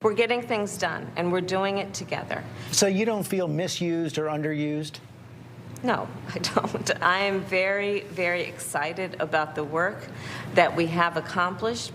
We're getting things done, and we're doing it together. So you don't feel misused or underused? No, I don't. I am very, very excited about the work that we have accomplished.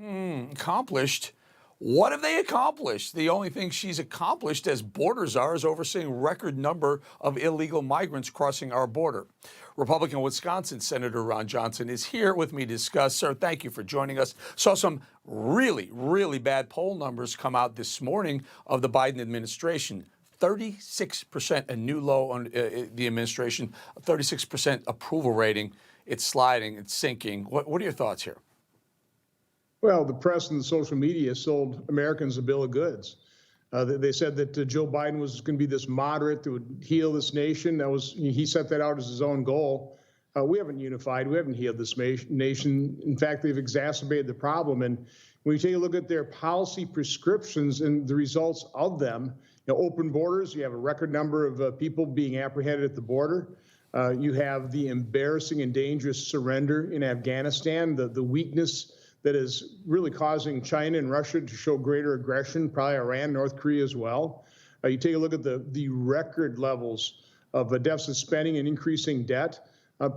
Accomplished? What have they accomplished? The only thing she's accomplished as border czar is overseeing record number of illegal migrants crossing our border. Republican Wisconsin Senator Ron Johnson is here with me to discuss. Sir, thank you for joining us. Saw some really, really bad poll numbers come out this morning of the Biden administration. 36%, a new low on the administration, 36% approval rating. It's sliding, it's sinking. What are your thoughts here? Well, the press and the social media sold Americans a bill of goods. They said that Joe Biden was going to be this moderate that would heal this nation. He set that out as his own goal. We haven't unified. We haven't healed this nation. In fact, they've exacerbated the problem. And when you take a look at their policy prescriptions and the results of them, open borders, you have a record number of people being apprehended at the border. You have the embarrassing and dangerous surrender in Afghanistan, the weakness that is really causing China and Russia to show greater aggression, probably Iran, North Korea as well. You take a look at the record levels of deficit spending and increasing debt.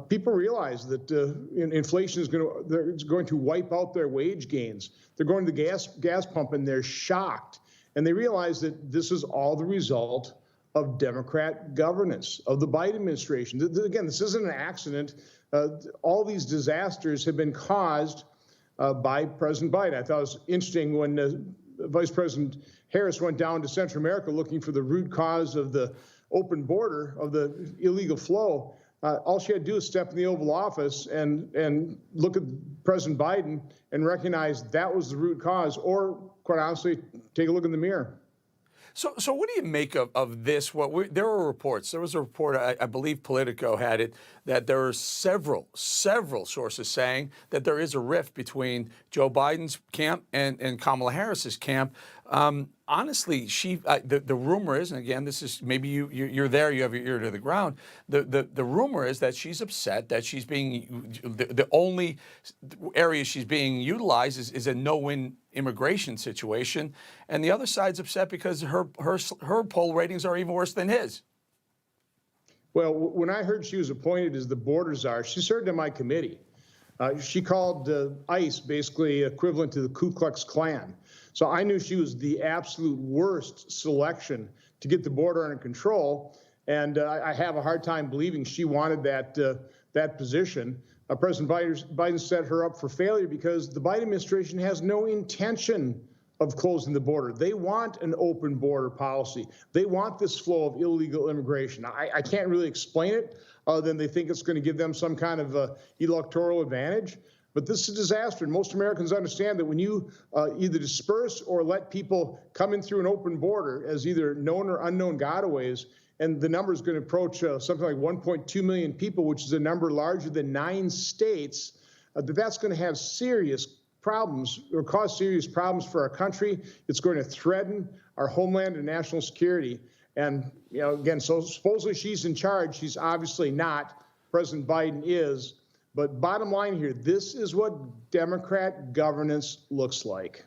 People realize that inflation is going to wipe out their wage gains. They're going to the gas pump and they're shocked. And they realize that this is all the result of Democrat governance, of the Biden administration. Again, this isn't an accident. All these disasters have been caused by President Biden. I thought it was interesting when Vice President Harris went down to Central America looking for the root cause of the open border, of the illegal flow. All she had to do is step in the Oval Office and look at President Biden and recognize that was the root cause, or quite honestly, take a look in the mirror. So what do you make of this? There were reports. There was a report, I believe Politico had it, that there are several sources saying that there is a rift between Joe Biden's camp and Kamala Harris's camp. Honestly, the rumor is, and again, this is maybe you're there, you have your ear to the ground. The rumor is that she's upset that she's being the only area she's being utilized is a no-win immigration situation, and the other side's upset because her poll ratings are even worse than his. Well, when I heard she was appointed as the border czar, she served on my committee. She called ICE basically equivalent to the Ku Klux Klan. So I knew she was the absolute worst selection to get the border under control. And I have a hard time believing she wanted that position. President Biden set her up for failure because the Biden administration has no intention of closing the border. They want an open border policy. They want this flow of illegal immigration. I can't really explain it other than they think it's going to give them some kind of electoral advantage. But this is a disaster, and most Americans understand that when you either disperse or let people come in through an open border as either known or unknown gotaways, and the number is going to approach something like 1.2 million people, which is a number larger than 9 states, that's going to have serious problems or cause serious problems for our country. It's going to threaten our homeland and national security. And, again, so supposedly she's in charge. She's obviously not. President Biden is. But bottom line here, this is what Democrat governance looks like.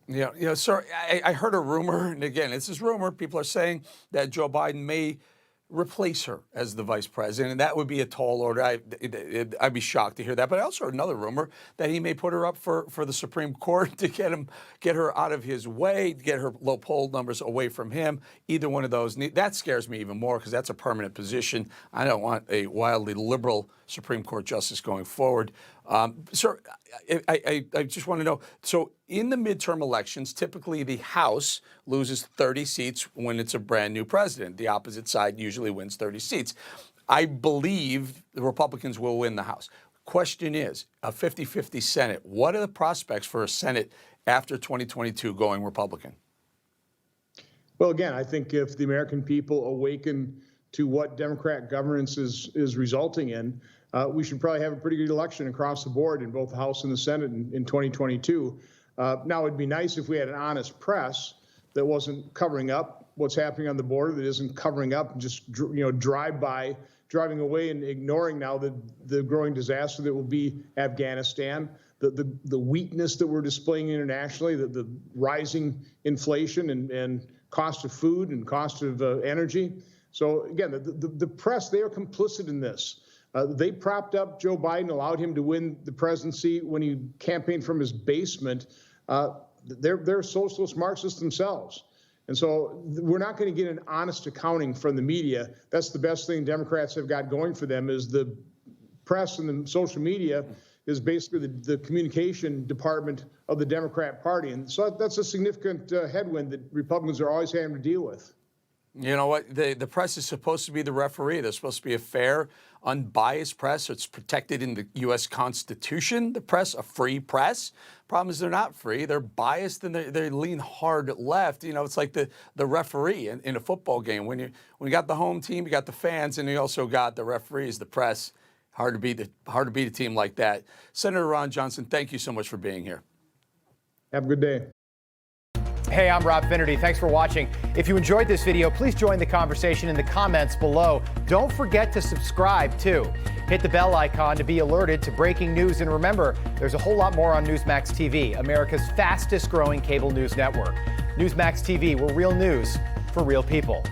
Yeah, sir, I heard a rumor, and again, this is rumor. People are saying that Joe Biden may replace her as the vice president, and that would be a tall order. I'd be shocked to hear that. But I also heard another rumor that he may put her up for the Supreme Court to get her out of his way, get her low poll numbers away from him. Either one of those, that scares me even more because that's a permanent position. I don't want a wildly liberal Supreme Court justice going forward. Sir, I just want to know, so in the midterm elections, typically the House loses 30 seats when it's a brand new president. The opposite side usually wins 30 seats. I believe the Republicans will win the House. Question is, a 50-50 Senate. What are the prospects for a Senate after 2022 going Republican? Well, again, I think if the American people awaken to what Democrat governance is resulting in, we should probably have a pretty good election across the board in both the House and the Senate in 2022. Now, it'd be nice if we had an honest press that wasn't covering up what's happening on the border, that isn't covering up and just driving away and ignoring now the growing disaster that will be Afghanistan, the weakness that we're displaying internationally, the rising inflation and cost of food and cost of energy. So again, the press, they are complicit in this. They propped up Joe Biden, allowed him to win the presidency when he campaigned from his basement. They're socialist Marxists themselves. And so we're not going to get an honest accounting from the media. That's the best thing Democrats have got going for them, is the press and the social media is basically the communication department of the Democrat Party. And so that's a significant headwind that Republicans are always having to deal with. You know what? The press is supposed to be the referee. They're supposed to be a fair, unbiased press. It's protected in the U.S. Constitution, the press, a free press. Problem is they're not free. They're biased and they lean hard left. You know, it's like the referee in a football game. When you got the home team, you got the fans, and you also got the referees, the press. Hard to beat a team like that. Senator Ron Johnson, thank you so much for being here. Have a good day. Hey, I'm Rob Finnerty. Thanks for watching. If you enjoyed this video, please join the conversation in the comments below. Don't forget to subscribe, too. Hit the bell icon to be alerted to breaking news. And remember, there's a whole lot more on Newsmax TV, America's fastest growing cable news network. Newsmax TV, where real news for real people.